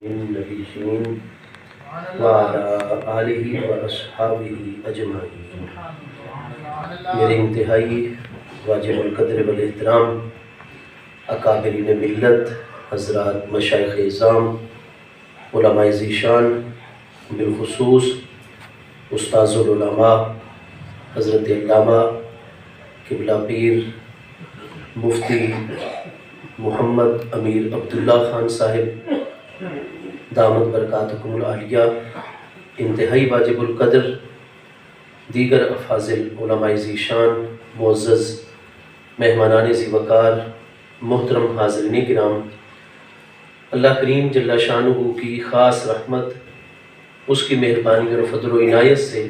النبيين وعلى آلہ واصحابہ اجمعین۔ میرے انتہائی واجب القدر والاحترام اکابرین ملت حضرات مشائخ اعظام علماء ذیشان، بالخصوص استاذ العلماء حضرت علامہ قبلہ پیر مفتی محمد امیر عبداللہ خان صاحب دامت برکاتکم العالیہ، انتہائی واجب القدر دیگر افاضل علماء ذیشان، معزز مہمانان ذی وقار، محترم حاضرین کرام، اللہ کریم جل شانہ کی خاص رحمت، اس کی مہربانی اور فضل و عنایت سے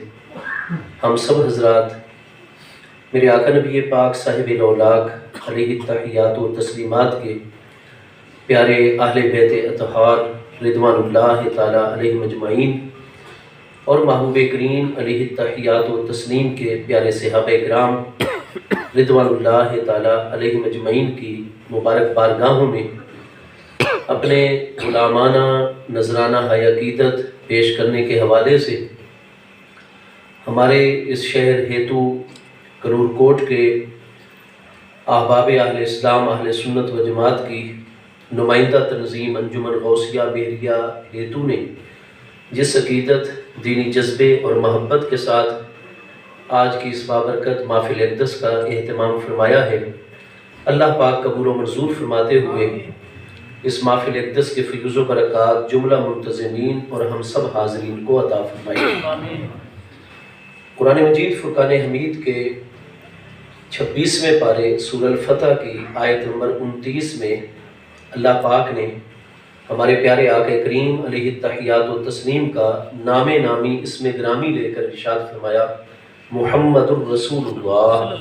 ہم سب حضرات میرے آقا نبی پاک صاحب الاولاق علیہ التحیات و تسلیمات کے پیارے اہل بیت اطہار رضوان اللہ تعالی علیہ مجمعین اور محبوب کریم علیہ التحیات و تسلیم کے پیارے صحابہ کرام رضوان اللہ تعالی علیہ مجمعین کی مبارک بارگاہوں میں اپنے غلامانہ نذرانہ ہائے عقیدت پیش کرنے کے حوالے سے ہمارے اس شہر ہیتو کرور کوٹ کے احباب اہل اسلام اہل سنت و جماعت کی نمائندہ تنظیم انجمن غوثیہ بحریہ ہیتو نے جس عقیدت، دینی جذبے اور محبت کے ساتھ آج کی اس بابرکت محفل اقدس کا اہتمام فرمایا ہے، اللہ پاک قبول و منظور فرماتے ہوئے اس محفل اقدس کے فیوز و برکات جملہ منتظمین اور ہم سب حاضرین کو عطا فرمائے۔ قرآن مجید فرقان حمید کے 26ویں پارے سورہ الفتح کی آیت نمبر 29 میں اللہ پاک نے ہمارے پیارے آقا کریم علیہ التحیات و تسلیم کا نام نامی اسم گرامی لے کر ارشاد فرمایا، محمد الرسول اللہ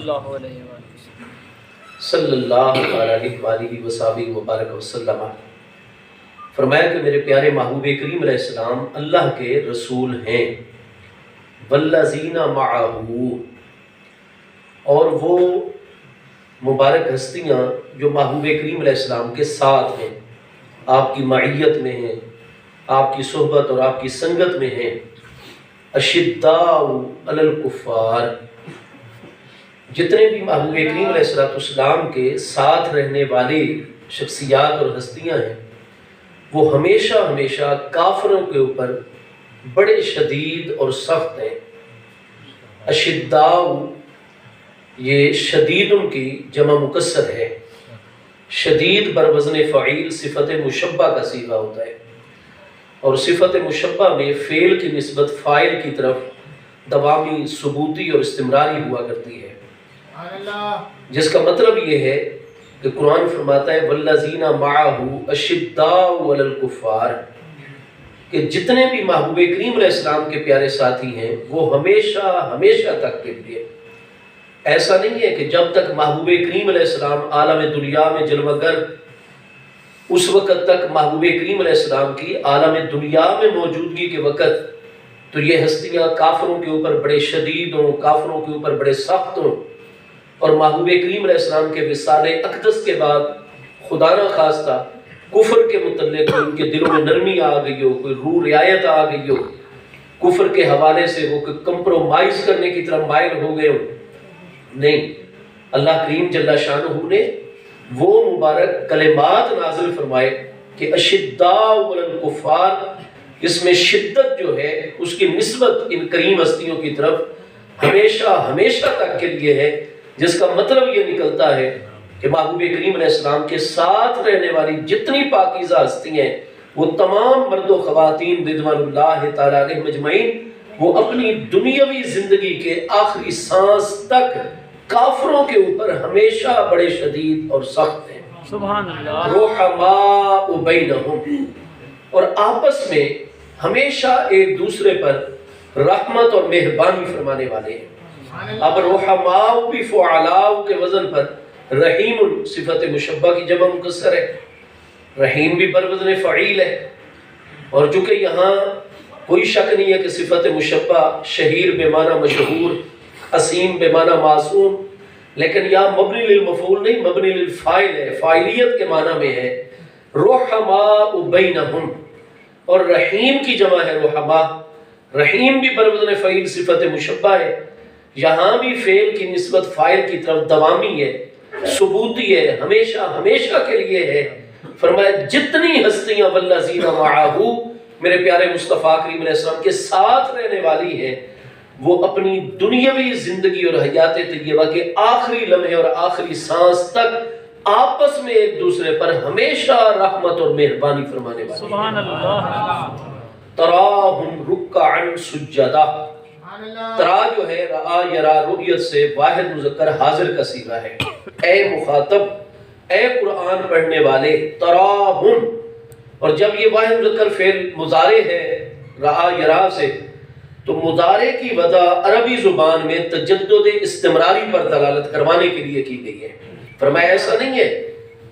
صلی اللہ علیہ وآلہ وصحبہ وبارک وسلم۔ فرمایا کہ میرے پیارے محبوب کریم علیہ السلام اللہ کے رسول ہیں، والذین معہ، اور وہ مبارک ہستیاں جو محبوب کریم علیہ السلام کے ساتھ ہیں، آپ کی معیت میں ہیں، آپ کی صحبت اور آپ کی سنگت میں ہیں۔ اشداء علی الکفار، جتنے بھی محبوب کریم علیہ السلام کے ساتھ رہنے والی شخصیات اور ہستیاں ہیں وہ ہمیشہ ہمیشہ کافروں کے اوپر بڑے شدید اور سخت ہیں۔ اشداء یہ شدیدن کی جمع مکسر ہے، شدید بر وزن فعیل صفت مشبہ کا صیغہ ہوتا ہے، اور صفت مشبہ میں فعل کی نسبت فاعل کی طرف دوامی، ثبوتی اور استمراری ہوا کرتی ہے، جس کا مطلب یہ ہے کہ قرآن فرماتا ہے والذین معہ اشداء علی الکفار، کہ جتنے بھی محبوب کریم علیہ السلام کے پیارے ساتھی ہیں وہ ہمیشہ ہمیشہ تک کے لیے، ایسا نہیں ہے کہ جب تک محبوب کریم علیہ السلام عالم دنیا میں جلوہ گر، اس وقت تک محبوب کریم علیہ السلام کی عالم دنیا میں موجودگی کے وقت تو یہ ہستیاں کافروں کے اوپر بڑے شدید ہوں، کافروں کے اوپر بڑے سخت ہوں، اور محبوب کریم علیہ السلام کے وصال اقدس کے بعد خدا نہ خواستہ کفر کے متعلق ان کے دلوں میں نرمی آ گئی ہو، کوئی روح رعایت آ گئی ہو، کفر کے حوالے سے وہ کمپرومائز کرنے کی طرف مائل ہو گئے ہو، نہیں، اللہ کریم جل شانہ نے وہ مبارک کلمات نازل فرمائے کہ اشداء علی الکفار، اس میں شدت جو ہے اس کی نسبت ان کریم ہستیوں کی طرف ہمیشہ ہمیشہ تک کے لیے ہے، جس کا مطلب یہ نکلتا ہے کہ محبوب کریم علیہ السلام کے ساتھ رہنے والی جتنی پاکیزہ ہستی ہیں وہ تمام مرد و خواتین رضوان اللہ تعالی علیہ مجمعین وہ اپنی دنیاوی زندگی کے آخری سانس تک کافروں کے اوپر ہمیشہ بڑے شدید اور سخت ہیں، سبحان اللہ، رحماء بینہم، اور آپس میں ہمیشہ ایک دوسرے پر رحمت اور مہربانی فرمانے والے ہیں۔ اب رحماء بھی فعلاء کے وزن پر رحیم صفت مشبہ کی جمع مکسر ہے، رحیم بھی بر وزن فعیل ہے، اور چونکہ یہاں کوئی شک نہیں ہے کہ صفت مشبہ شہیر بے معنی مشہور، عظیم بے معنی معصوم، لیکن یہاں مبنی للمفعول نہیں، مبنی للفاعل ہے، فاعلیت کے معنی میں ہے۔ رحماء بینہم، اور رحیم کی جمع ہے رحما. رحیم بھی بروزن فعیل صفت مشبہ ہے. یہاں بھی فعل کی نسبت فاعل کی طرف دوامی ہے، ثبوتی ہے، ہمیشہ ہمیشہ کے لیے ہے. فرمایا جتنی ہستیاں والذین معہ، میرے پیارے مصطفیٰ کریم علیہ السلام کے ساتھ رہنے والی ہیں، وہ اپنی دنیاوی زندگی اور حیات طیبہ کے آخری لمحے اور آخری سانس تک آپس میں ایک دوسرے پر ہمیشہ رحمت اور مہربانی فرمانے والی. سبحان اللہ. تراہم رکعا سجدا. ترا جو ہے رعا یرا رؤیت سے واحد مذکر حاضر کا صیغہ ہے. اے مخاطب، اے قرآن پڑھنے والے، تراہم. اور جب یہ واحد مذکر فعل مضارع ہے رعا یرا سے، تو مضارع کی وضع عربی زبان میں تجدد استمراری پر دلالت کروانے کے لیے کی گئی ہے. فرمایا ایسا نہیں ہے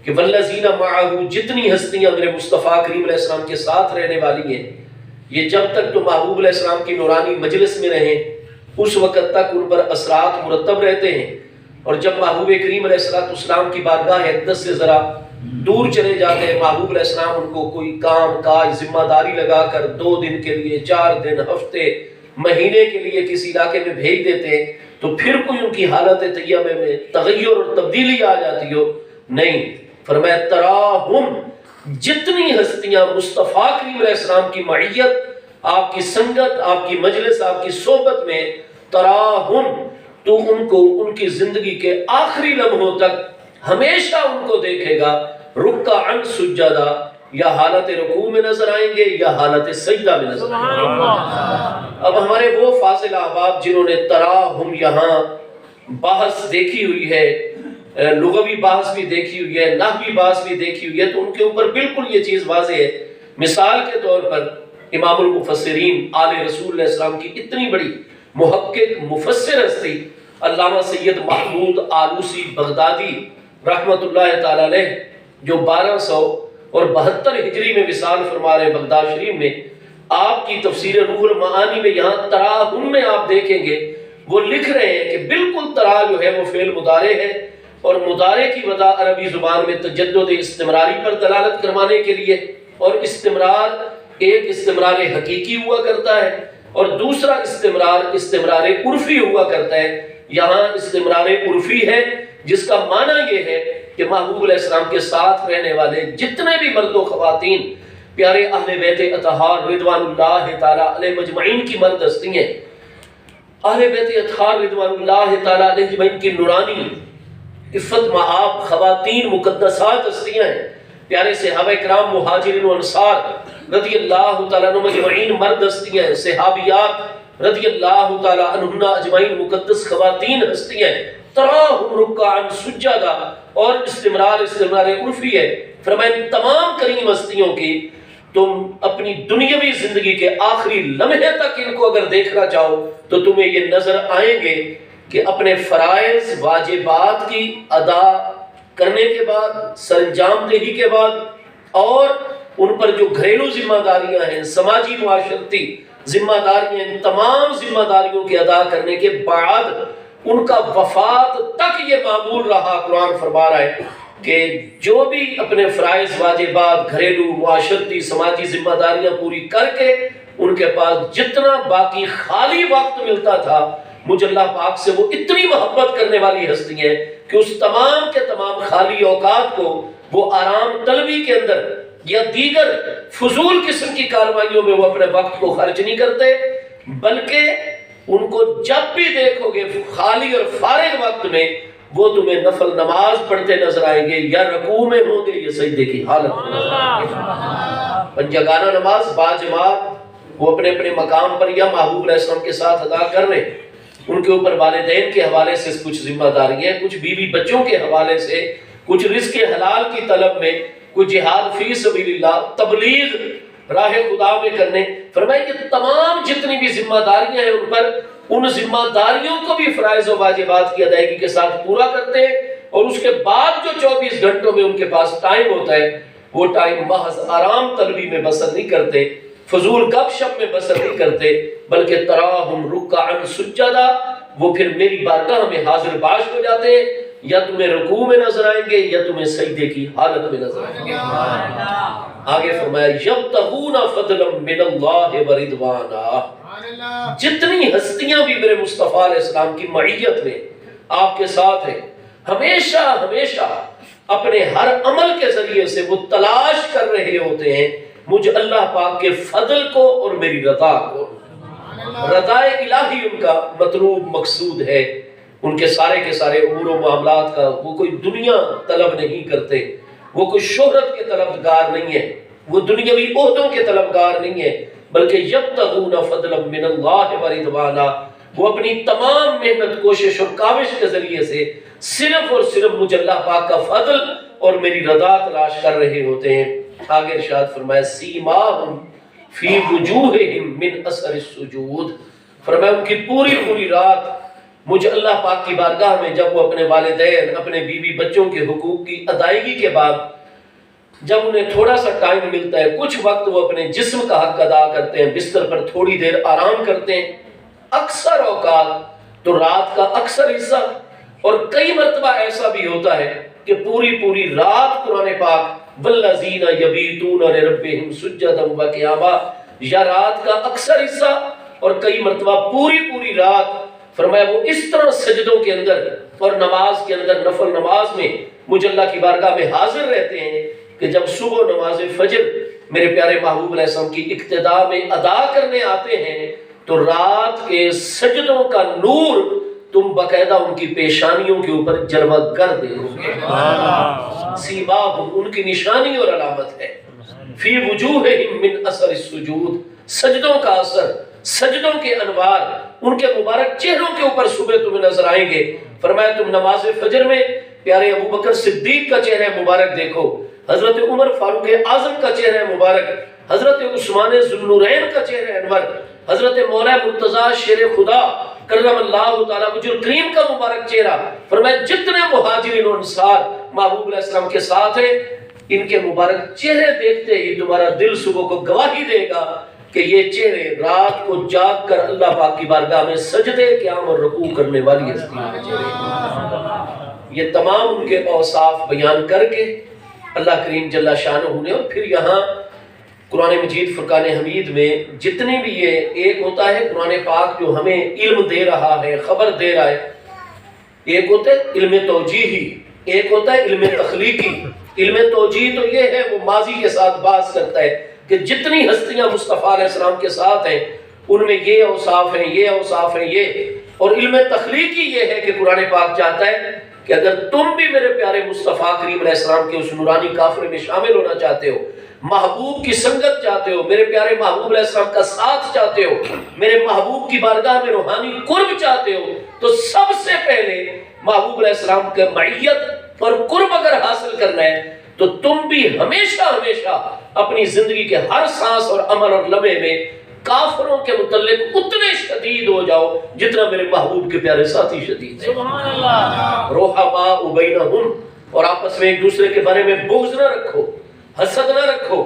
کہ والذین معہ، جتنی ہستیاں میرے مصطفیٰ کریم علیہ السلام کے ساتھ رہنے والی ہیں، یہ جب تک تو محبوب علیہ السلام کی نورانی مجلس میں رہیں اس وقت تک ان پر اثرات مرتب رہتے ہیں، اور جب محبوب کریم علیہ السلام کی بارگاہ اقدس سے ذرا دور چلے جاتے ہیں، محبوب علیہ السلام ان کو کوئی کام کاج ذمہ داری لگا کر 2 دن کے لیے، 4 دن، ہفتے، مہینے کے لیے کسی علاقے میں بھیج دیتے ہیں، تو پھر کوئی ان کی حالت طیبہ میں تغیر اور تبدیلی آ جاتی ہو؟ نہیں. فرمایا تراہم، جتنی ہستیاں مصطفیٰ کریم علیہ السلام کی معیت، آپ کی سنگت، آپ کی مجلس، آپ کی صحبت میں، تراہم، تو ان کو ان کی زندگی کے آخری لمحوں تک ہمیشہ ان کو دیکھے گا رکعا سجدا، یا حالت رکوع میں نظر آئیں گے یا حالت سجدہ میں نظر آئیں گے. اب ہمارے وہ فاضل احباب جنہوں نے تراہم یہاں بحث دیکھی ہوئی ہے، لغوی بحث بھی دیکھی ہوئی ہے، نحوی بحث بھی دیکھی ہوئی ہے، تو ان کے اوپر بالکل یہ چیز واضح ہے. مثال کے طور پر امام المفسرین آل رسول علیہ السلام کی اتنی بڑی محقق مفسر ہستی علامہ سید محمود آلوسی بغدادی رحمت اللہ تعالی علیہ، جو 1272 ہجری میں وصال فرما رہے ہیں بغداد شریف میں، آپ کی تفسیر روح المعانی میں یہاں تراہم میں آپ دیکھیں گے وہ لکھ رہے ہیں کہ بالکل ترا جو ہے وہ فعل مضارع ہے، اور مضارع کی وضع عربی زبان میں تجدد استمراری پر دلالت کروانے کے لیے، اور استمرار ایک استمرار حقیقی ہوا کرتا ہے اور دوسرا استمرار عرفی ہوا کرتا ہے. یہاں استمرار عرفی ہے جس کا معنی یہ ہے کہ محبوب علیہ السلام کے ساتھ رہنے والے جتنے بھی مرد و خواتین پیارے اہل بیت اطہار رضوان اللہ تعالی علیہ مجمعین کی مرد ہستی ہیں، اہل بیت اطہار رضوان اللہ تعالی علیہ مجمعین کی نورانی عفت معاب خواتین مقدسات ہستیاں ہیں. پیارے صحابہ کرام مہاجرین و انصار رضی اللہ تعالیٰ عنہ مجمعین مرد ہستیاں ہیں، صحابیات رضی اللہ تعالیٰ عنہ اجمعین مقدس خواتین ہستیاں ہیں. تراہم رکعا سجدا، اور استمرار عرفی ہے. فرمائیں تمام کریم ہستیوں کی تم اپنی دنیاوی زندگی کے آخری لمحے تک ان کو اگر دیکھنا چاہو تو تمہیں یہ نظر آئیں گے کہ اپنے فرائض واجبات کی ادا کرنے کے بعد، سرانجام دہی کے بعد، اور ان پر جو گھریلو ذمہ داریاں ہیں، سماجی معاشرتی ذمہ داریاں، ان تمام ذمہ داریوں کے ادا کرنے کے بعد ان کا وفات تک یہ معمول رہا. قرآن فرما رہا ہے کہ جو بھی اپنے فرائض واجبات، گھریلو معاشرتی سماجی ذمہ داریاں پوری کر کے ان کے پاس جتنا باقی خالی وقت ملتا تھا، مجھ اللہ پاک سے وہ اتنی محبت کرنے والی ہستی ہیں کہ اس تمام کے تمام خالی اوقات کو وہ آرام طلبی کے اندر یا دیگر فضول قسم کی کارروائیوں میں وہ اپنے وقت کو خرچ نہیں کرتے، بلکہ ان کو جب بھی دیکھو گے خالی اور فارغ وقت میں وہ تمہیں نفل نماز پڑھتے نظر آئیں گے، یا رکوع میں ہوں گے یا سجدے کی حالت میں نظر آئیں گے. پنجگانہ نماز باجماعت وہ اپنے اپنے مقام پر یا محبوب علیہ السلام کے ساتھ ادا کر رہے ہیں. ان کے اوپر والدین کے حوالے سے کچھ ذمہ داریاں، کچھ بیوی بچوں کے حوالے سے، کچھ رزق حلال کی طلب میں، کچھ جہاد فی سبیل اللہ، تبلیغ راہ خدا میں کرنے. فرمایا کہ تمام جتنی بھی ذمہ داریاں ہیں ان پر، ان ذمہ داریوں کو بھی فرائض و واجبات کی ادائیگی کے ساتھ پورا کرتے ہیں، اور اس کے بعد جو 24 گھنٹوں میں ان کے پاس ٹائم ہوتا ہے وہ ٹائم محض آرام طلبی میں بسر نہیں کرتے، فضول گپ شپ میں بسر نہیں کرتے، بلکہ تراہم رکعا سجدا، وہ پھر میری بارگاہ میں حاضر باش ہو جاتے ہیں یا تمہیں رکوع میں نظر آئیں گے یا تمہیں سجدے کی حالت میں نظر آئیں گے۔ آگے فرمایا یبتغون فضلا من اللہ ورضوانا، جتنی ہستیاں بھی میرے مصطفیٰ علیہ السلام کی معیت میں آپ کے ساتھ ہیں، ہمیشہ ہمیشہ اپنے ہر عمل کے ذریعے سے وہ تلاش کر رہے ہوتے ہیں مجھ اللہ پاک کے فضل کو اور میری رضا کو۔ رضا الہی ان کا مطلوب مقصود ہے، ان کے سارے امور و معاملات کا وہ کوئی دنیا طلب نہیں کرتے، وہ کوئی شہرت کے طلبگار نہیں ہے، وہ دنیاوی عہدوں کے طلبگار نہیں ہے، بلکہ یبتغون فضلا من اللہ ورضوانا، وہ اپنی تمام محنت کوشش اور کاوش کے ذریعے سے صرف اور صرف مجھ اللہ پاک کا فضل اور میری رضا تلاش کر رہے ہوتے ہیں۔ آگے ارشاد فرمایا سیماہم فی وجوہہم من اثر السجود، فرمایا ان کی پوری رات مجھ اللہ پاک کی بارگاہ میں جب وہ اپنے والدین اپنے بیوی بچوں کے حقوق کی ادائیگی کے بعد جب انہیں تھوڑا سا ٹائم ملتا ہے، کچھ وقت وہ اپنے جسم کا حق ادا کرتے ہیں، بستر پر تھوڑی دیر آرام کرتے ہیں، اکثر اوقات تو رات کا اکثر حصہ، اور کئی مرتبہ ایسا بھی ہوتا ہے کہ پوری رات قرآن پاک والذین یبیتون لربہم سجدا وقیاما، یا رات کا اکثر حصہ اور کئی مرتبہ پوری رات، فرمایا وہ اس طرح سجدوں کے اندر اور نماز کے اندر نفل نماز میں مجھ اللہ کی بارگاہ میں حاضر رہتے ہیں کہ جب صبح نماز فجر میرے پیارے محبوب علیہ السلام کی اقتدا میں ادا کرنے آتے ہیں تو رات کے سجدوں کا نور تم باقاعدہ ان کی پیشانیوں کے اوپر جلوہ گر دیکھو گے۔ سیماہم ان کی نشانی اور علامت ہے، فی وجوہہم من اثر السجود، سجدوں کا اثر، سجدوں کے انوار ان کے مبارک چہروں کے اوپر صبح تمہیں نظر آئیں گے۔ فرمایا تم نماز فجر میں پیارے ابو بکر صدیق کا چہرہ مبارک دیکھو، حضرت عمر فاروق اعظم کا چہرہ مبارک، حضرت عثمان ذوالنورین کا چہرہ انور، حضرت مولا مرتضیٰ شیر خدا کرم اللہ تعالیٰ وجہ الکریم کا مبارک چہرہ۔ فرمایا جتنے مہاجرین و انصار محبوب علیہ السلام کے ساتھ ہیں، ان کے مبارک چہرے دیکھتے ہی تمہارا دل صبح کو گواہی دے گا کہ یہ چہرے رات کو جاگ کر اللہ پاک کی بارگاہ میں سجدے قیام اور رکوع کرنے والی ہستیاں کے چہرے۔ یہ تمام ان کے اوصاف بیان کر کے اللہ کریم جل شانہ نے، اور پھر یہاں قرآن مجید فرقان حمید میں جتنے بھی یہ ایک ہوتا ہے قرآن پاک جو ہمیں علم دے رہا ہے، خبر دے رہا ہے، ایک ہوتا ہے علم توجیہی، ایک ہوتا ہے علم تخلیقی۔ علم توجیہ تو یہ ہے وہ ماضی کے ساتھ باز کرتا ہے کہ جتنی ہستیاں مصطفیٰ علیہ السلام کے ساتھ ہیں ان میں یہ اوصاف ہیں، یہ اوصاف ہیں، یہ۔ اور علم تخلیقی یہ ہے کہ قرآن پاک چاہتا ہے کہ اگر تم بھی میرے پیارے مصطفیٰ کریم علیہ السلام کے اس نورانی قافلے میں شامل ہونا چاہتے ہو، محبوب کی سنگت چاہتے ہو، میرے پیارے محبوب علیہ السلام کا ساتھ چاہتے ہو، میرے محبوب کی بارگاہ میں روحانی قرب چاہتے ہو، تو سب سے پہلے محبوب علیہ السلام کے معیت اور قرب اگر حاصل کرنا ہے تو تم بھی ہمیشہ اپنی زندگی کے ہر سانس اور عمل اور لمحے میں کافروں کے متعلق اتنے شدید ہو جاؤ جتنا میرے محبوب کے پیارے ساتھی شدید ہیں۔ سبحان اللہ۔ رحماء بینہم، اور آپس میں ایک دوسرے کے بارے میں بغض نہ رکھو، حسد نہ رکھو،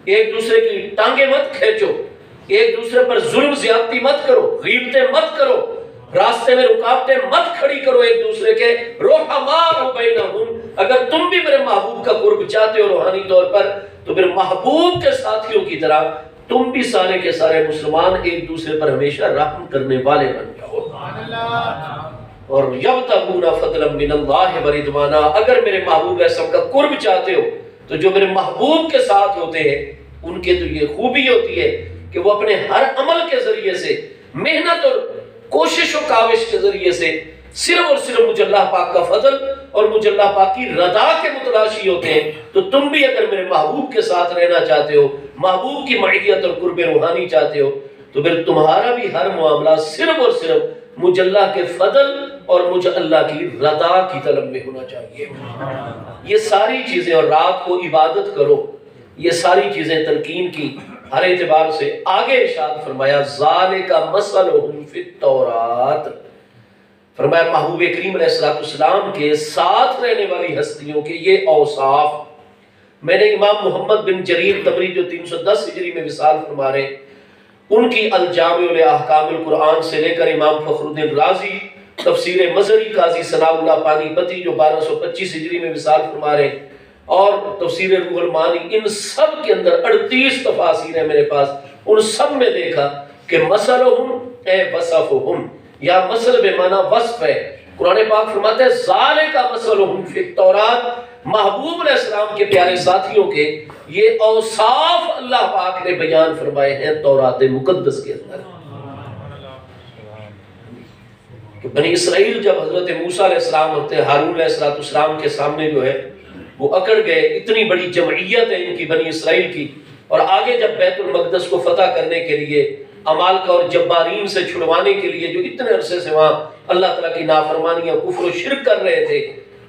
ایک دوسرے کی ٹانگیں مت کھینچو، ایک دوسرے پر ظلم زیادتی مت کرو، غیبتیں مت کرو، راستے میں رکاوٹیں مت کھڑی کرو ایک دوسرے کے۔ رحماء بینہم، اگر تم بھی میرے محبوب کا قرب چاہتے ہو روحانی طور پر تو پھر محبوب کے ساتھیوں کی طرح تم بھی سارے کے سارے مسلمان ایک دوسرے پر ہمیشہ رحم کرنے والے بن جاؤ۔ اور یبتغون فضلا من اللہ ورضوانا، اگر میرے محبوب ایسا کا قرب چاہتے ہو تو جو میرے محبوب کے ساتھ ہوتے ہیں ان کے تو یہ خوبی ہوتی ہے کہ وہ اپنے ہر عمل کے ذریعے سے، محنت اور کوشش و کاوش کے ذریعے سے صرف اور صرف مجھ اللہ پاک کا فضل اور مجھ اللہ پاک کی رضا کے متلاشی ہوتے ہیں۔ تو تم بھی اگر میرے محبوب کے ساتھ رہنا چاہتے ہو، محبوب کی معیت اور قرب روحانی چاہتے ہو، تو پھر تمہارا بھی ہر معاملہ صرف اور صرف مجھ اللہ کے فضل اور مجھ اللہ کی رضا کی طلب میں ہونا چاہیے۔ یہ ساری چیزیں، اور رات کو عبادت کرو، یہ ساری چیزیں تلقین کی ہر اعتبار سے۔ آگے ارشاد فرمایا ذالک مثلہم فی التوراۃ، فرمایا محبوب کریم علیہ السلام کے ساتھ رہنے والی ہستیوں کے یہ اوصاف میں نے امام محمد بن جریر طبری جو 310 ہجری میں وصال فرما رہے، ان کی الجامع لاحکام القرآن سے لے کر امام فخر الدین رازی تفسیر مظہری قاضی ثناء اللہ پانی پتی جو 1225 ہجری میں وصال فرما رہے ہیں، اور تفسیر روح المعانی، ان سب کے اندر 38 تفاسیر ہیں میرے پاس، ان سب میں دیکھا کہ مثلہم اے وصفہم، یا مثل بے معنی وصف ہے۔ قرآن پاک فرماتا ہے ذالک مثلہم فی التوراۃ، محبوب علیہ السلام کے پیارے ساتھیوں کے یہ اوصاف اللہ پاک نے بیان فرمائے ہیں تورات مقدس کے اندر۔ کہ بنی اسرائیل جب حضرت موسیٰ علیہ السلام اور ہارون علیہ السلام کے سامنے جو ہے وہ اکڑ گئے، اتنی بڑی جمعیت ہے ان کی بنی اسرائیل کی، اور آگے جب بیت المقدس کو فتح کرنے کے لیے عمالقہ اور جبارین سے چھڑوانے کے لیے جو اتنے عرصے سے وہاں اللہ تعالیٰ کی نافرمانیاں کفر و شرک کر رہے تھے،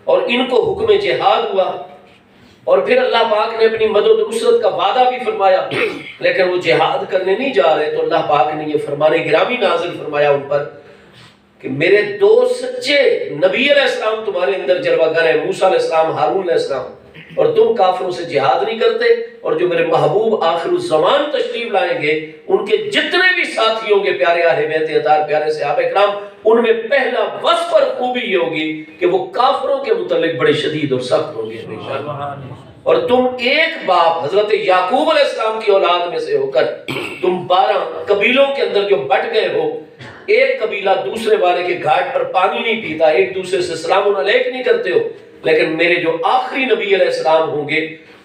اور ان کو حکم جہاد ہوا، اور پھر اللہ پاک نے اپنی مدد و نصرت کا وعدہ بھی فرمایا، لیکن وہ جہاد کرنے نہیں جا رہے، تو اللہ پاک نے یہ فرمان گرامی نازل فرمایا ان پر کہ میرے دو سچے نبی علیہ السلام تمہارے اندر جلوہ گر ہیں، موسیٰ علیہ السلام، ہارون علیہ السلام، اور تم کافروں سے جہاد نہیں کرتے، اور جو میرے محبوب آخر الزمان تشریف لائیں گے ان کے جتنے بھی ساتھی ہوں گے، پیارے اہل بیت اطہار، پیارے صحابہ کرام، ان میں پہلا وصف اور خوبی یہ ہوگی کہ وہ کافروں کے متعلق بڑے شدید اور سخت ہوں گے، اور تم ایک باپ حضرت یعقوب علیہ السلام کی اولاد میں سے ہو کر تم 12 قبیلوں کے اندر جو بٹ گئے ہو، ایک قبیلہ دوسرے والے کے گھاٹ پر پانی نہیں پیتا، ایک دوسرے سے سلام علیک نہیں کرتے ہو، لیکن میرے جو آخری نبی علیہ السلام ہوں گے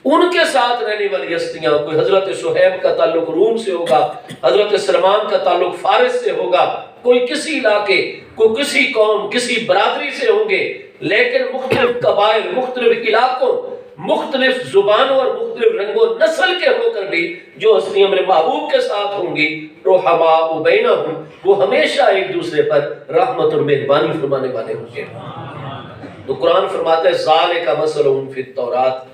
ان کے ساتھ رہنے والی ہستیاں، کوئی حضرت صہیب کا تعلق روم سے ہوگا، حضرت سلمان کا تعلق فارس سے ہوگا، کوئی کسی علاقے، کوئی کسی قوم، کسی برادری سے ہوں گے، لیکن مختلف قبائل، مختلف علاقوں، مختلف زبانوں اور مختلف رنگ و نسل کے ہو کر بھی جو ہستیاں میرے محبوب کے ساتھ ہوں گی، رحماء بینہم، وہ ہمیشہ ایک دوسرے پر رحمت اور مہربانی فرمانے والے ہوں گے۔ تو قرآن فرماتا ہے ذالک مثلہم فی التوراۃ،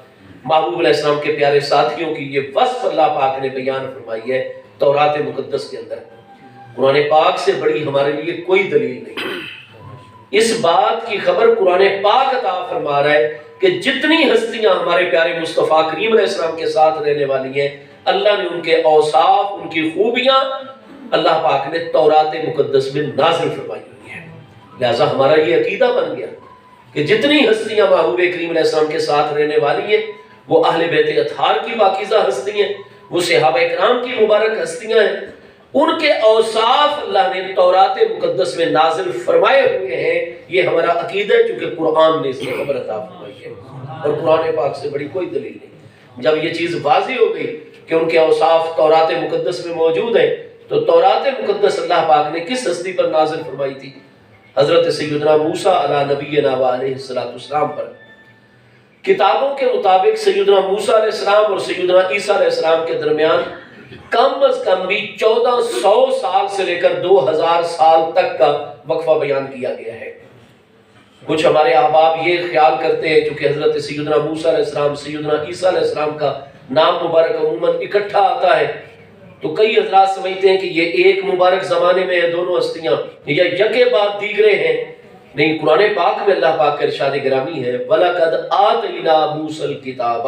محبوب علیہ السلام کے پیارے ساتھیوں کی یہ وصف اللہ پاک نے بیان فرمائی ہے تورات مقدس کے اندر۔ قرآن پاک سے بڑی ہمارے لیے کوئی دلیل نہیں، اس بات کی خبر قرآن پاک عطا فرما رہا ہے کہ جتنی ہستیاں ہمارے پیارے مصطفیٰ کریم علیہ السلام کے ساتھ رہنے والی ہیں، اللہ نے ان کے اوصاف، ان کی خوبیاں اللہ پاک نے تورات مقدس میں نازل فرمائی ہوئی ہیں۔ لہٰذا ہمارا یہ عقیدہ بن گیا کہ جتنی ہستیاں محبوب کریم علیہ السلام کے ساتھ رہنے والی ہیں وہ اہل بیت اطہار کی پاکیزہ ہستی ہیں، وہ صحابہ کرام کی مبارک ہستیاں ہیں، ان کے اوصاف اللہ نے تورات مقدس میں نازل فرمائے ہوئے ہیں۔ یہ ہمارا عقیدہ ہے چونکہ قرآن نے اس کی خبر عطا فرمائی ہے، اور قرآن پاک سے بڑی کوئی دلیل نہیں۔ جب یہ چیز واضح ہو گئی کہ ان کے اوصاف تورات مقدس میں موجود ہیں، تو تورات مقدس اللہ پاک نے کس ہستی پر نازل فرمائی تھی؟ حضرت سیدنا موسیٰ علی نبینا و علیہ السلام پر۔ کتابوں کے مطابق سیدنا موسیٰ علیہ السلام اور سیدنا عیسیٰ علیہ السلام کے درمیان کم از کم بھی 1400 سال سے لے کر 2000 سال تک کا وقفہ بیان کیا گیا ہے۔ کچھ ہمارے احباب یہ خیال کرتے ہیں چونکہ حضرت سیدنا موسیٰ علیہ السلام، سیدنا عیسیٰ علیہ السلام کا نام مبارک عموماً اکٹھا آتا ہے، تو کئی حضرات سمجھتے ہیں کہ یہ ایک مبارک زمانے میں ہیں دونوں ہستیاں، یا یکے بعد دیگرے ہیں۔ نہیں، قرآن پاک میں اللہ پاک کا ارشاد گرامی ہے وَلَقَدْ آتَيْنَا مُوسَى الْكِتَابَ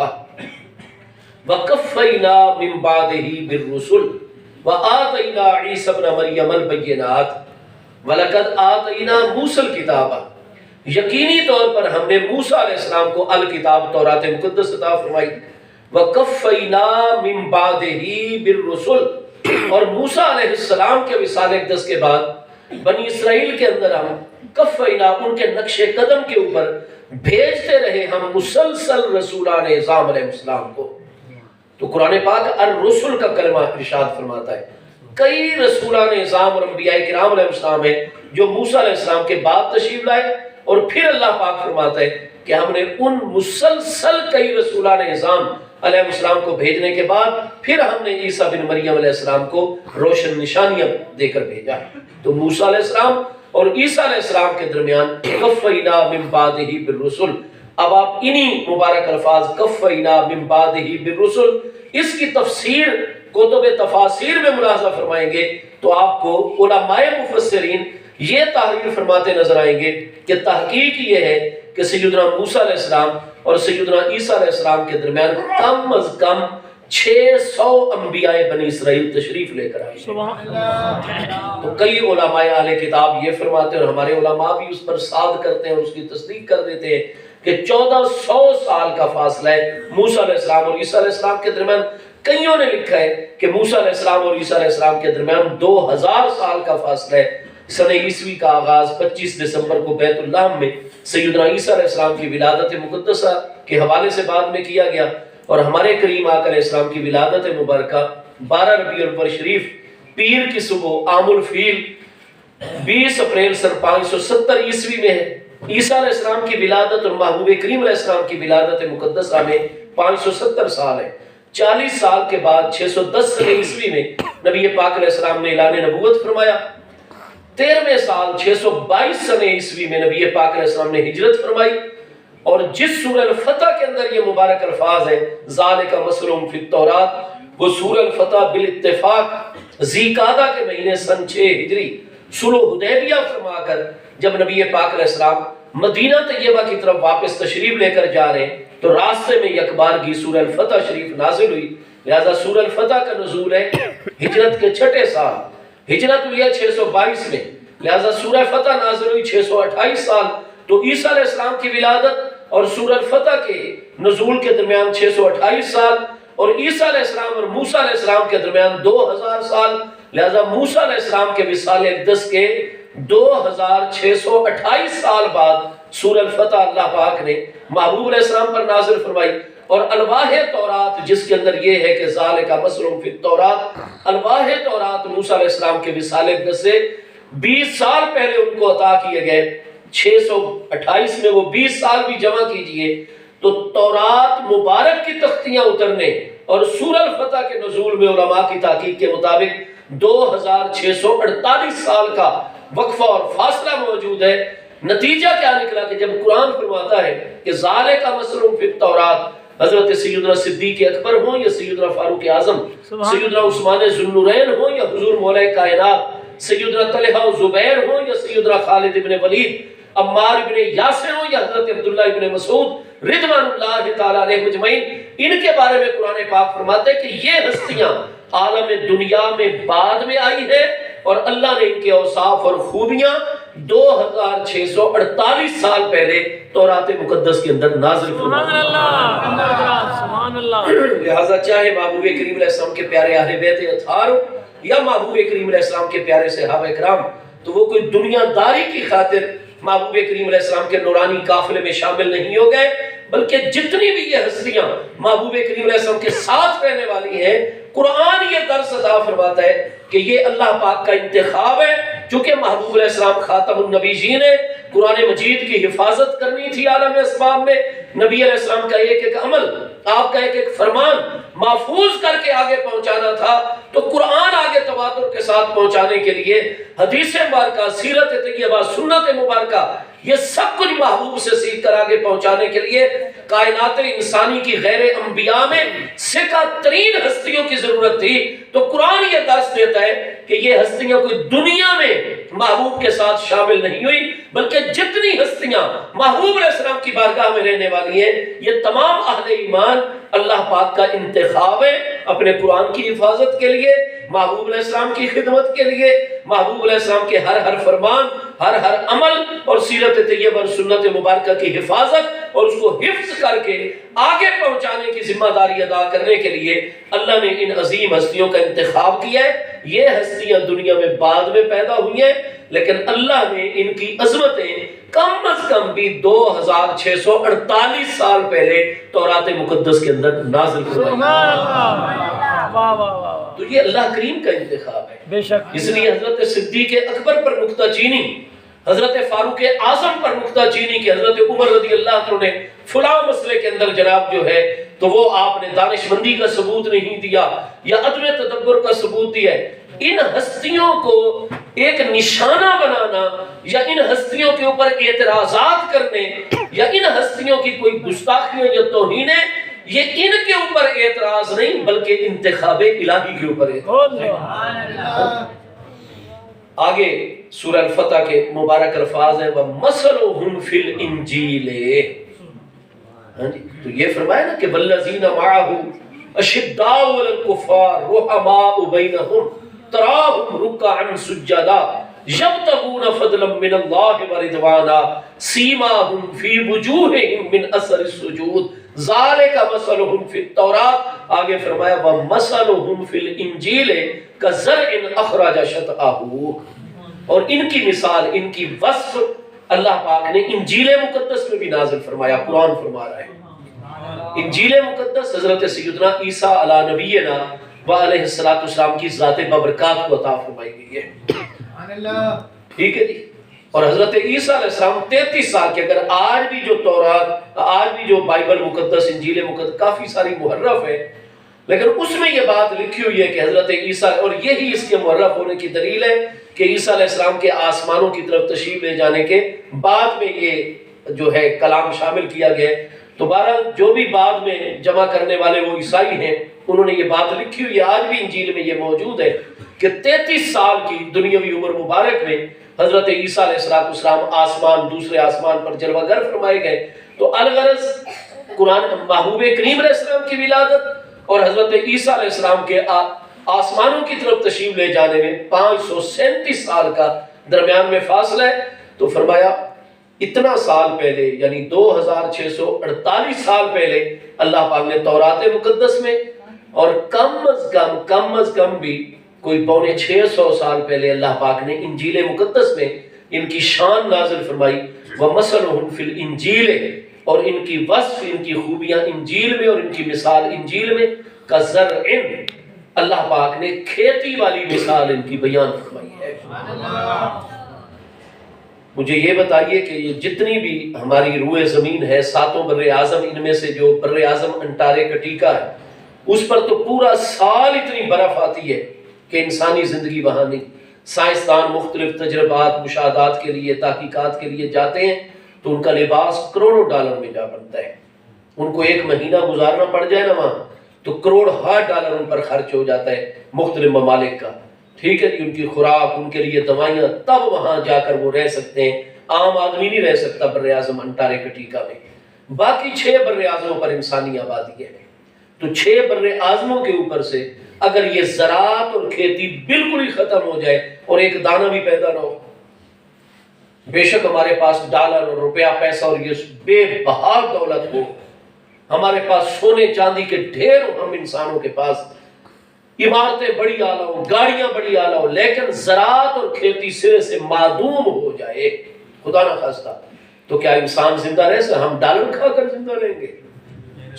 وَقَفَّيْنَا مِن بَعْدِهِ بِالرُّسُلِ وَآتَيْنَا عِيسَى ابْنَ مَرْيَمَ الْبَيِّنَاتِ وَلَقَدْ آتَيْنَا مُوسَى الْكِتَابَ، یقینی طور پر ہم نے موسیٰ علیہ السلام کو الکتاب تورات مقدس عطا فرمائی، وَقَفَّيْنَا مِن بَعْدِهِ بِالرُّسُلِ، اور موسیٰ علیہ السلام کے وصال اقدس کے بعد بنی اسرائیل کے اندر ہم کفینا، ان کے نقش قدم کے اوپر بھیجتے رہے ہم مسلسل رسولان اعظام علیہ السلام کو۔ تو قرآن پاک الرسل کا کلمہ ارشاد فرماتا ہے، کئی رسولان اعظام اور انبیاء کرام علیہ السلام ہیں جو موسیٰ علیہ السلام کے بعد تشریف لائے، اور پھر اللہ پاک فرماتا ہے کہ ہم نے ان مسلسل کئی رسولان اعظام علیہ السلام کو بھیجنے کے بعد پھر ہم نے عیسیٰ بن مریم علیہ السلام کو روشن نشانیاں دے کر بھیجا۔ تو موسیٰ علیہ السلام اور عیسیٰ علیہ السلام کے درمیان کفینا من بعدہ بالرسل، اب آپ انہی مبارک الفاظ کفینا من بعدہ بالرسل اس کی تفسیر کتب تفاسیر میں ملاحظہ فرمائیں گے تو آپ کو علماء مفسرین یہ تحریر فرماتے نظر آئیں گے کہ تحقیق یہ ہے کہ سیدنا موسیٰ علیہ السلام اور سیدنا عیسیٰ علیہ السلام کے درمیان کم از کم 600 انبیاء بنی اسرائیل تشریف لے کر آئے۔ تو کئی علماء اہل کتاب یہ فرماتے ہیں اور ہمارے علماء بھی اس پر صاد کرتے ہیں اور اس کی تصدیق کر دیتے ہیں کہ 1400 سال کا فاصلہ ہے موسیٰ علیہ السلام اور عیسیٰ علیہ السلام کے درمیان۔ کئیوں نے لکھا ہے کہ موسیٰ علیہ السلام اور عیسیٰ علیہ السلام کے درمیان 2000 سال کا فاصلہ ہے۔ سنہ عیسوی کا آغاز 25 دسمبر کو بیت اللہ میں سیدنا عیسیٰ علیہ السلام کی ولادت مقدسہ کے حوالے سے بعد میں کیا گیا، اور ہمارے کریم آقا علیہ السلام کی ولادت مبارکہ 12 ربیع الاول شریف پیر کی صبح عام الفیل 20 اپریل سن 570 عیسوی میں ہے۔ عیسیٰ علیہ السلام کی ولادت اور محبوب کریم علیہ السلام کی ولادت مقدسہ میں 570 سال ہے۔ 40 سال کے بعد 610 سنہ عیسوی میں نبی پاک علیہ السلام نے اعلان نبوت فرمایا۔ 13ویں سال 622 سنہ عیسوی میں نبی پاک علیہ السلام نے ہجرت فرمائی، اور جس سورہ الفتح کے اندر یہ مبارک الفاظ ہیں ذالک مثلہم فی التوراۃ، وہ سورہ الفتح بالاتفاق ذی قعدہ کے مہینے سن 6 ہجری صلح حدیبیہ فرما کر جب نبی پاک علیہ السلام مدینہ طیبہ کی طرف واپس تشریف لے کر جا رہے ہیں تو راستے میں یکبارگی سورہ الفتح شریف نازل ہوئی۔ لہذا سورہ الفتح کا نزول ہے ہجرت کے 6 سال، ہجرت ہوئی ہے 622 میں، لہذا سورہ فتح نازل ہوئی 628 سال۔ تو عیسیٰ علیہ السلام کی ولادت اور سورہ الفتح کے نزول کے درمیان 628 سال، اور عیسیٰ علیہ السلام اور موسیٰ علیہ السلام کے درمیان 2000 سال، لہذا موسیٰ علیہ السلام کے وصال اقدس کے 2628 سال بعد سورہ الفتح اللہ پاک نے محبوب علیہ السلام پر نازل فرمائی۔ اور الواح تورات جس کے اندر یہ ہے کہ ذالک مثلہم فی التوراۃ، الواح تورات موسیٰ علیہ السلام کے وصال اقدس سے 20 سال پہلے ان کو عطا کیے گئے۔ 628 میں وہ 20 سال بھی جمع کیجئے تو تورات مبارک کی تختیاں اترنے اور سورہ الفتح کے نزول میں علماء کی تحقیق کے مطابق 2648 سال کا وقفہ اور فاصلہ موجود ہے۔ نتیجہ کیا نکلا کہ جب قرآن فرماتا ہے کہ ذالک مثلہم فی التوراۃ، حضرت سیدنا صدیق اکبر ہوں یا سیدنا فاروق اعظم، سیدنا عثمان ذو النورین ہوں یا حضور مولا کائنات سیدنا طلحہ و زبیر ہوں یا سیدنا خالد ابن ولید، عمار ابن یاسر ہوں یا حضرت عبداللہ ابن مسعود رضوان اللہ تعالیٰ علیہ مجمعین، ان کے بارے میں قرآن پاک فرماتے ہیں کہ یہ ہستیاں عالم دنیا میں بعد میں آئی ہے، اور اللہ نے ان کے اوصاف اور خوبیاں 2648 سال پہلے تورات مقدس کے اندر نازل فرمائی۔ سبحان اللہ۔ لہٰذا چاہے محبوب کریم علیہ السلام کے پیارے اہل بیت اطہار ہو یا محبوب کریم علیہ السلام کے پیارے صحابہ کرام، تو وہ کوئی دنیا داری کی خاطر محبوب کریم علیہ السلام کے نورانی قافلے میں شامل نہیں ہو گئے، بلکہ جتنی بھی یہ ہستیاں محبوب کریم علیہ السلام کے ساتھ رہنے والی ہیں، قرآن یہ درس عطا فرماتا ہے کہ یہ اللہ پاک کا انتخاب ہے، چونکہ محبوب علیہ السلام خاتم النبیین ہے، قرآن مجید کی حفاظت کرنی تھی عالم اسباب میں، نبی علیہ السلام کا ایک ایک عمل، آپ کا ایک ایک فرمان محفوظ کر کے آگے پہنچانا تھا، تو قرآن آگے تواتر کے ساتھ پہنچانے کے لیے حدیث مبارکہ، سیرت طیبہ، سنت مبارکہ، یہ سب کچھ محبوب سے سیکھ کر آگے پہنچانے کے لیے کائنات انسانی کی غیر انبیاء میں سکہ ترین ہستیوں کی ضرورت تھی۔ تو قرآن یہ درس دیتا ہے کہ یہ ہستیاں کوئی دنیا میں محبوب کے ساتھ شامل نہیں ہوئی، بلکہ جتنی ہستیاں محبوب علیہ السلام کی بارگاہ میں رہنے والی ہیں، یہ تمام اہل ایمان اللہ پاک کا انتخاب ہے اپنے قرآن کی حفاظت کے لیے، محبوب علیہ السلام کی خدمت کے لیے، محبوب علیہ السلام کے ہر فرمان، ہر عمل اور سیرت طیبہ اور سنت مبارکہ کی حفاظت اور اس کو حفظ کر کے آگے پہنچانے کی ذمہ داری ادا کرنے کے لیے اللہ نے ان عظیم ہستیوں کا انتخاب کیا ہے۔ یہ ہستیاں دنیا میں بعد میں پیدا ہوئی ہیں، لیکن اللہ نے ان کی عظمتیں کم از کم بھی 2648 سال پہلے تورات مقدس کے اندر نازل فرمائی۔ تو یہ اللہ کریم کا انتخاب ہے، بے شک۔ اس لیے حضرت صدیق اکبر پر نکتہ چینی، حضرت فاروق اعظم پر نکتہ چینی کہ حضرت عمر رضی اللہ عنہ نے فلاں مسئلے کے اندر جناب جو ہے تو وہ آپ نے دانش مندی کا ثبوت نہیں دیا یا عدم تدبر کا ثبوت دیا ہے۔ ان ہستیوں کو ایک نشانہ بنانا یا ان ہستیوں کے اوپر اعتراضات کرنے یا ان ہستیوں کی کوئی گستاخیاں یا توہینیں، یہ ان کے اوپر اعتراض نہیں بلکہ انتخاب الہی کے اوپر اعتراض۔ آگے سورہ الفتح کے مبارک الفاظ ہیں وَمَثَلُهُمْ فِي الْإِنْجِيلِ، تو یہ فرمایا نا کہ وَالَّذِينَ مَعَهُ اشداء علی الکفار رحماء بینہم تراہم رکعا سجدا یبتغون فضلا من اللہ ورضوانا سیماہم فی وجوہہم من اثر السجود ذالک مثلہم فی التوراۃ، آگے فرمایا ومثلہم فی الانجیل کزرع اخرج شطأہ، اور ان کی مثال، ان کی وصف اللہ پاک نے انجیل مقدس میں بھی نازل فرمایا، قرآن فرما رہا ہے۔ انجیل مقدس حضرت سیدنا عیسیٰ علی نبینا و علیہ السلام کی ذات بابرکات کو عطا فرمائی گئی ہے، ٹھیک ہے جی۔ اور حضرت عیسیٰ علیہ السلام 33 سال کے، اگر آج بھی جو تورات، آج بھی جو بائبل مقدس، انجیل مقدس کافی ساری محرف ہے، لیکن اس میں یہ بات لکھی ہوئی ہے کہ حضرت عیسیٰ، اور یہی اس کے محرف ہونے کی دلیل ہے کہ عیسیٰ علیہ السلام کے آسمانوں کی طرف تشریف لے جانے کے بعد میں یہ جو ہے کلام شامل کیا گیا ہے۔ تو بہرحال جو بھی بعد میں جمع کرنے والے وہ عیسائی ہیں، انہوں نے یہ بات لکھی ہوئی ہے، آج بھی انجیل میں یہ موجود ہے کہ 33 سال کی دنیاوی عمر مبارک میں حضرت عیسیٰ علیہ السلام آسمان، دوسرے آسمان پر جلوہ گر فرمائے گئے۔ تو الغرض قرآن محبوب کریم علیہ السلام کی ولادت اور حضرت عیسیٰ علیہ السلام کے آسمانوں کی طرف تشریف لے جانے میں 537 سال کا درمیان میں فاصلہ ہے۔ تو فرمایا اتنا سال پہلے، یعنی 2648 سال پہلے اللہ پاک نے تورات مقدس میں، اور کم از کم بھی کوئی 650 سال پہلے اللہ پاک نے انجیل مقدس میں ان کی شان نازل فرمائی، وَمَثَلُهُمْ فِي الْإِنْجِيلِ، اور ان کی وصف، ان کی خوبیاں انجیل میں اور ان کی مثال انجیل میں، کَزَرْعٍ، اللہ پاک نے کھیتی والی مثال ان کی بیان فرمائی ہے۔ مجھے یہ بتائیے کہ یہ جتنی بھی ہماری روئے زمین ہے، 7 بر اعظم، ان میں سے جو بر اعظم انٹارکٹیکا ہے، اس پر تو پورا سال اتنی برف آتی ہے کہ انسانی زندگی وہاں نہیں۔ سائنسدان مختلف تجربات، مشاہدات کے لیے، تحقیقات کے لیے جاتے ہیں تو ان کا لباس کروڑوں ڈالر میں جا بنتا ہے۔ ان کو 1 مہینہ گزارنا پڑ جائے نا وہاں تو کروڑ ڈالر ان پر خرچ ہو جاتا ہے مختلف ممالک کا، ٹھیک ہے جی۔ ان کی خوراک، ان کے لیے دوائیاں، تب وہاں جا کر وہ رہ سکتے ہیں۔ عام آدمی نہیں رہ سکتا بر اعظم انٹارکٹیکا میں۔ باقی 6 بر اعظموں پر انسانی آبادی ہے، تو 6 بر اعظموں کے اوپر سے اگر یہ زراعت اور کھیتی بالکل ہی ختم ہو جائے اور ایک دانہ بھی پیدا نہ ہو، بے شک ہمارے پاس ڈالر اور روپیہ پیسہ اور یہ بے بہا دولت ہو، ہمارے پاس سونے چاندی کے ڈھیر ہو، ہم انسانوں کے پاس عمارتیں بڑی اعلیٰ ہوں، گاڑیاں بڑی اعلیٰ ہوں، لیکن زراعت اور کھیتی سرے سے معدوم ہو جائے، خدا نہ خواستہ، تو کیا انسان زندہ رہ سکتا؟ ہم ڈالر کھا کر زندہ رہیں گے،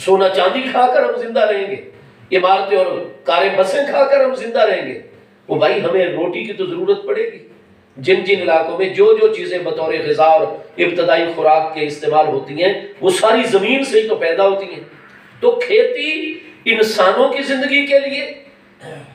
سونا چاندی کھا کر ہم زندہ رہیں گے، عمارتیں اور کاریں بسیں کھا کر ہم زندہ رہیں گے؟ وہ بھائی ہمیں روٹی کی تو ضرورت پڑے گی۔ جن علاقوں میں جو چیزیں بطور غذا اور ابتدائی خوراک کے استعمال ہوتی ہیں وہ ساری زمین سے ہی تو پیدا ہوتی ہیں۔ تو کھیتی انسانوں کی زندگی کے لیے،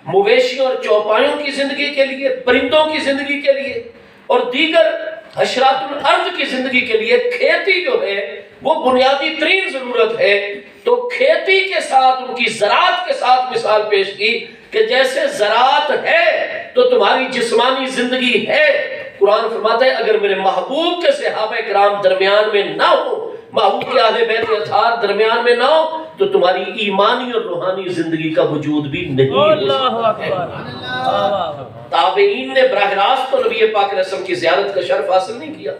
مویشیوں اور چوپایوں کی زندگی کے لیے، پرندوں کی زندگی کے لیے اور دیگر حشرات الارض کی زندگی کے لیے کھیتی جو ہے وہ بنیادی ترین ضرورت ہے۔ تو کھیتی کے ساتھ، ان کی زراعت کے ساتھ مثال پیش کی کہ جیسے زراعت ہے تو تمہاری جسمانی زندگی ہے۔ قرآن فرماتا ہے اگر میرے محبوب کے صحابہ کرام درمیان میں نہ ہو، محبوب کے اہل بیت اطہار درمیان میں نہ ہو، تو تمہاری ایمانی اور روحانی زندگی کا وجود بھی نہیں ہو سکتا۔ تابعین نے براہ راست تو نبی پاک علیہ السلام کی زیارت کا شرف حاصل نہیں کیا،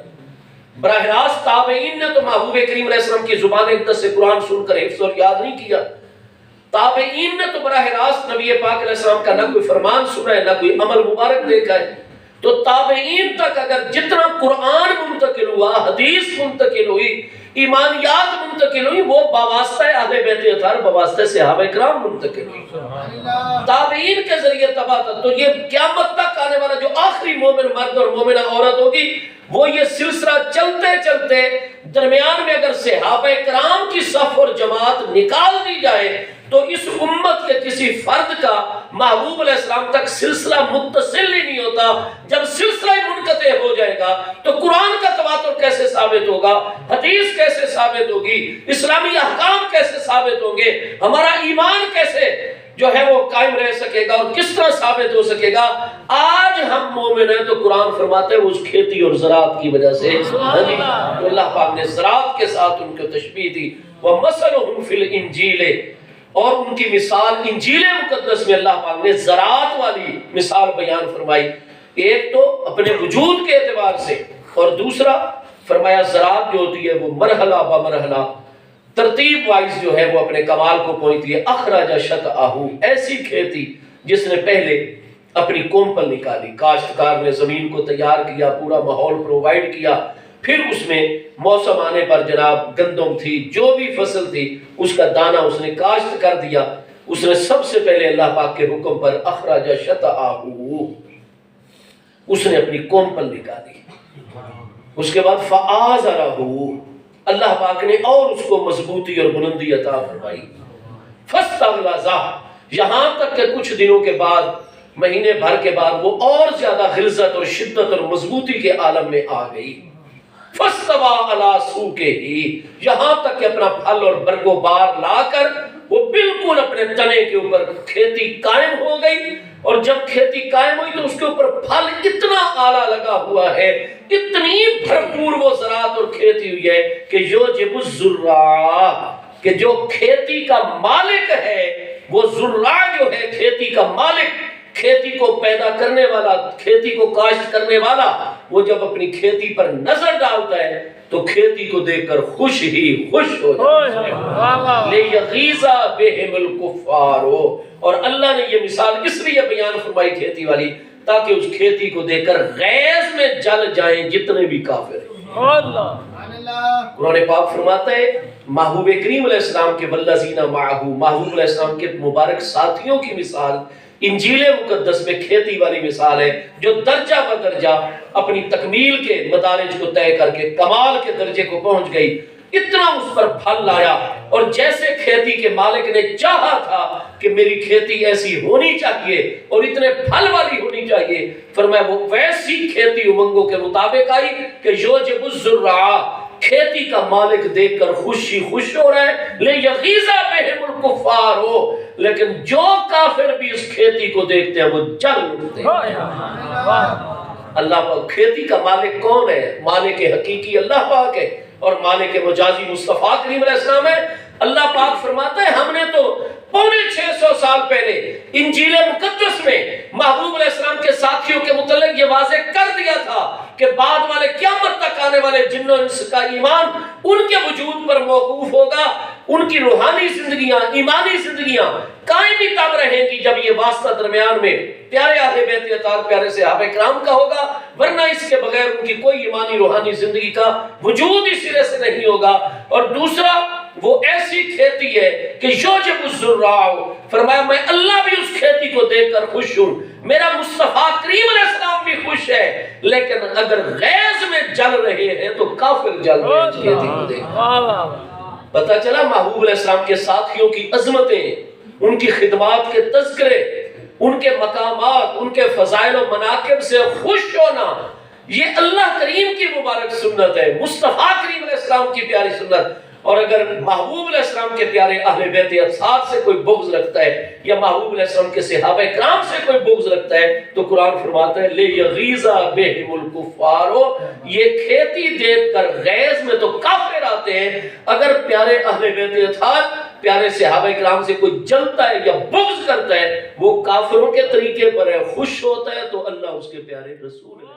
براہ راست تابعین نے تو محبوب کریم علیہ السلام کی زبان اقدس سے قرآن سن کر حفظ اور یاد نہیں کیا، تابعین نے تو براہ راست نبی پاک علیہ السلام کا نہ کوئی فرمان سنا ہے، نہ کوئی عمل مبارک دیکھا ہے۔ تو تابعین تک اگر جتنا قرآن منتقل ہوا، حدیث منتقل ہوئی، ایمانیات منتقل ہوئی، وہ بواسطہ اہل بیت اطہار، بواسطہ صحابہ کرام منتقل ہوئی، تابعین کے ذریعے تباہ تھا۔ تو یہ قیامت تک آنے والا جو آخری مومن مرد اور مومنہ عورت ہوگی، وہ یہ سلسلہ چلتے چلتے درمیان میں اگر صحابہ کرام کی صف اور جماعت نکال دی جائے تو اس امت کے کسی فرد کا محبوب علیہ السلام تک سلسلہ متصل ہی نہیں ہوتا۔ جب سلسلہ منقطع ہو جائے گا تو قرآن کا تواتر کیسے ثابت ہوگا، حدیث کیسے ثابت ہوگی، اسلامی احکام کیسے ثابت ہوں گے، ہمارا ایمان کیسے جو ہے وہ قائم رہ سکے گا اور کس طرح ثابت ہو سکے گا؟ آج ہم مومن ہیں تو قرآن فرماتے ہیں اس کھیتی اور زراعت کی وجہ سے، تو اللہ پاک نے زراعت کے ساتھ ان کو تشبیہ دی، وَمَثَلُهُمْ فِي الْإِنْجِيلِ، اور ان کی مثال انجیل مقدس میں اللہ پاک نے زراعت والی مثال بیان فرمائی، ایک تو اپنے وجود کے اعتبار سے، اور دوسرا فرمایا زراعت جو ہوتی ہے وہ مرحلہ بمرحلہ ترتیب وائز جو ہے وہ اپنے کمال کو پہنچتی ہے۔ اخرج شطأہ، ایسی کھیتی جس نے پہلے اپنی کومپل نکالی، کاشتکار نے زمین کو تیار کیا، پورا ماحول پرووائیڈ کیا، پھر اس میں موسم آنے پر جناب گندم تھی، جو بھی فصل تھی اس کا دانہ اس نے کاشت کر دیا۔ اس نے سب سے پہلے اللہ پاک کے حکم پر اخرج شطأہ، اس نے اپنی کومپل نکالی، اس کے بعد فآزرہ، اللہ پاک نے اور اس کو مضبوطی اور بلندی عطا فرمائی، فاستغلظ، یہاں تک کہ کچھ دنوں کے بعد، مہینے بھر کے بعد وہ اور زیادہ غلظت اور شدت اور مضبوطی کے عالم میں آ گئی۔ فاستوى علی سوقہ، یہاں تک کہ اپنا پھل اور برگ و بار لا کر وہ بالکل اپنے تنے کے اوپر کھیتی قائم ہو گئی، اور جب کھیتی قائم ہوئی تو اس کے اوپر پھل اتنا اعلیٰ لگا ہوا ہے، اتنی بھرپور وہ زراعت اور کھیتی ہوئی ہے کہ یوجب الزراع، کہ جو کھیتی کا مالک ہے، وہ زراع جو ہے کھیتی کا مالک، کھیتی کو پیدا کرنے والا، کھیتی کو کاشت کرنے والا، وہ جب اپنی کھیتی پر نظر ڈالتا ہے تو کھیتی کو دیکھ کر خوش ہی خوش ہو جاتا ہے۔ لِیَغِیظَ بِهِمُ الْکُفَّارُ، اور اللہ نے یہ مثال اس لیے بیان فرمائی کھیتی والی تاکہ اس کھیتی کو دیکھ کر غیظ میں جل جائیں جتنے بھی کافر ہیں۔ قرآن پاک فرماتا ہے محبوب کریم علیہ السلام کے والذین معہ، محبوب علیہ السلام کے مبارک ساتھیوں کی مثال انجیل مقدس میں کھیتی والی مثال ہے، جو درجہ بدرجہ اپنی تکمیل کے مدارج کو طے کر کے کمال کے درجے کو پہنچ گئی، اتنا اس پر پھل لایا، اور جیسے کھیتی کے مالک نے چاہا تھا کہ میری کھیتی ایسی ہونی چاہیے اور اتنے پھل والی ہونی چاہیے، فرمایا وہ ویسی کھیتی امنگوں کے مطابق آئی کہ یوجب الزراع، کھیتی کا مالک دیکھ کر خوشی خوش ہو رہا ہے، لِیَغِیظَ بِهِمُ الْکُفَّارُ، لیکن جو کافر بھی اس کھیتی کو دیکھتے ہیں وہ جل اٹھتے ہیں۔ اللہ پاک کھیتی کا مالک کون ہے؟ مالک حقیقی اللہ پاک ہے، اور مالک مجازی مصطفیٰ کریم علیہ السلام ہے۔ اللہ پاک فرماتا ہے ہم نے تو 650 سال پہلے انجیل مقدس میں محبوب علیہ السلام کے ساتھیوں کے متعلق یہ واضح کر دیا تھا کہ بعد والے قیامت تک آنے والے جن و انس کا ایمان ان کے وجود پر موقوف ہوگا، ان کی روحانی زندگیاں، ایمانی زندگیاں قائم ہی تب رہیں گی جب یہ واسطہ درمیان میں پیارے اہل بیت اطہار، پیارے صحابہ کرام کا ہوگا، ورنہ اس کے بغیر ان کی کوئی ایمانی روحانی زندگی کا وجود اس سرے سے نہیں ہوگا۔ اور دوسرا وہ ایسی کھیتی ہے کہ یوجب الزراع، فرمایا میں اللہ بھی اس کھیتی کو دیکھ کر خوش ہوں، میرا مصطفیٰ کریم علیہ السلام بھی خوش ہے، لیکن اگر غیظ میں جل رہے ہیں تو کافر جل رہے ہیں اس کھیتی کو دیکھ کر۔ پتہ چلا محبوب علیہ السلام کے ساتھیوں کی عظمتیں، ان کی خدمات کے تذکرے، ان کے مقامات، ان کے فضائل و مناقب سے خوش ہونا، یہ اللہ کریم کی مبارک سنت ہے، مصطفیٰ کریم علیہ السلام کی پیاری سنت۔ اور اگر محبوب علیہ السلام کے پیارے اہل بیت اطہار سے کوئی بغض رکھتا ہے یا محبوب علیہ السلام کے صحابہ کرام سے کوئی بغض رکھتا ہے تو قرآن فرماتا ہے لِیَغِیظَ بِهِمُ الْکُفَّارُ، یہ کھیتی دیکھ کر غیظ میں تو کافر آتے ہیں، اگر پیارے اہل بیت اطہار، پیارے صحابہ کرام سے کوئی جلتا ہے یا بغض کرتا ہے وہ کافروں کے طریقے پر ہے، خوش ہوتا ہے تو اللہ اس کے پیارے رسول ہے۔